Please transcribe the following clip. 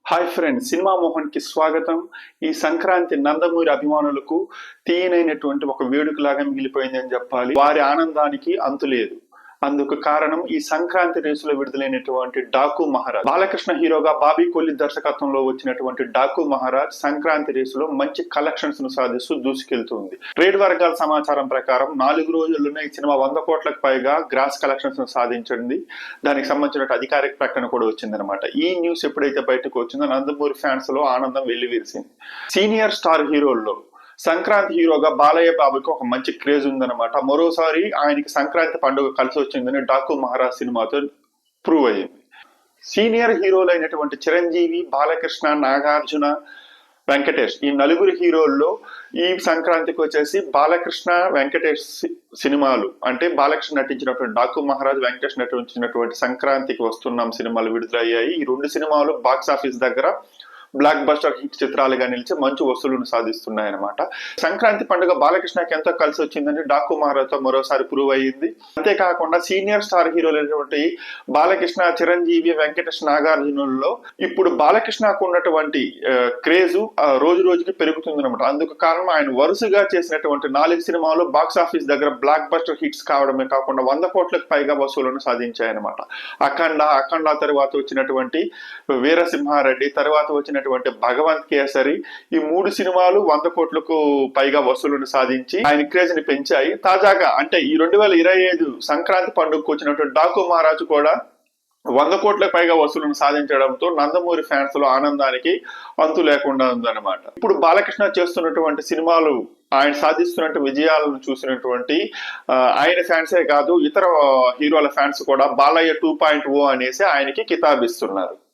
Hi friends, cinema Mohan కి స్వాగతం. ఈ సంక్రాంతి నందమూరి అభిమానులకు తీయనైనటువంటి ఒక వేడుకలాగా మిగిలిపోయింది అని చెప్పాలి. వారి ఆనందానికి అంతులేదు. అందుకు కారణం ఈ సంక్రాంతి రేసులో విడుదలైనటువంటి డాకు మహారాజ్. బాలకృష్ణ హీరోగా బాబీ కొల్లి దర్శకత్వంలో వచ్చినటువంటి డాకు మహారాజ్ సంక్రాంతి రేసులో మంచి కలెక్షన్స్ ను సాధిస్తూ దూసుకెళ్తుంది. ట్రేడ్ వర్గాల సమాచారం ప్రకారం 4 రోజుల్లోనే ఈ సినిమా 100 కోట్లకు పైగా గ్రాస్ కలెక్షన్స్ ను సాధించింది. దానికి సంబంధించిన అధికారిక ప్రకటన కూడా వచ్చిందనమాట. ఈ న్యూస్ ఎప్పుడైతే బయటకు వచ్చిందో నందమూరి ఫ్యాన్స్ లో ఆనందం వెల్లివిరిసింది. సీనియర్ స్టార్ హీరోల్లో సంక్రాంతి హీరోగా బాలయ్య బాబుకి ఒక మంచి క్రేజ్ ఉందన్నమాట. మరోసారి ఆయనకి సంక్రాంతి పండుగ కలిసి వచ్చిందని డాకు మహారాజ్ సినిమాతో ప్రూవ్ అయ్యింది. సీనియర్ హీరోలు అయినటువంటి చిరంజీవి, బాలకృష్ణ, నాగార్జున, వెంకటేష్ ఈ నలుగురు హీరోల్లో ఈ సంక్రాంతికి వచ్చేసి బాలకృష్ణ, వెంకటేష్ సినిమాలు అంటే బాలకృష్ణ నటించినటువంటి డాకు మహారాజ్, వెంకటేష్ నటించినటువంటి సంక్రాంతికి వస్తున్నాం సినిమాలు విడుదలయ్యాయి. ఈ 2 సినిమాలు బాక్స్ ఆఫీస్ దగ్గర బ్లాక్ బస్టర్ హిట్ చిత్రాలుగా నిలిచి మంచి వసూలును సాధిస్తున్నాయన్నమాట. సంక్రాంతి పండుగ బాలకృష్ణకి ఎంతో కలిసి వచ్చిందని డాకు మహారాజ్ తో మరోసారి ప్రూవ్ అయ్యింది. అంతేకాకుండా సీనియర్ స్టార్ హీరోలైనటువంటి బాలకృష్ణ, చిరంజీవి, వెంకటేష్, నాగార్జునుల్లో ఇప్పుడు బాలకృష్ణకు ఉన్నటువంటి క్రేజ్ రోజు రోజుకి పెరుగుతుంది అనమాట. అందుకు కారణం ఆయన వరుసగా చేసినటువంటి 4 సినిమాలు బాక్స్ ఆఫీస్ దగ్గర బ్లాక్ బస్టర్ హిట్స్ కావడమే కాకుండా 100 కోట్లకు పైగా వసూలను సాధించాయన్నమాట. అఖండ తర్వాత వచ్చినటువంటి వీరసింహారెడ్డి, తర్వాత వచ్చిన భగవంత్ కేసరి, ఈ 3 సినిమాలు 100 కోట్లకు పైగా వసూలును సాధించి ఆయన క్రేజ్ ని పెంచాయి. తాజాగా అంటే ఈ 2025 సంక్రాంతి పండుగకు వచ్చినటువంటి డాకు మహారాజు కూడా 100 కోట్లకు పైగా వసూలును సాధించడంతో నందమూరి ఫ్యాన్స్ లో ఆనందానికి అంతు లేకుండా ఉందన్నమాట. ఇప్పుడు బాలకృష్ణ చేస్తున్నటువంటి సినిమాలు ఆయన సాధిస్తున్నటువంటి విజయాలను చూసినటువంటి ఆయన ఫ్యాన్సే కాదు, ఇతర హీరోల ఫ్యాన్స్ కూడా బాలయ్య 2.0 అనేసి ఆయనకి కితాబిస్తున్నారు.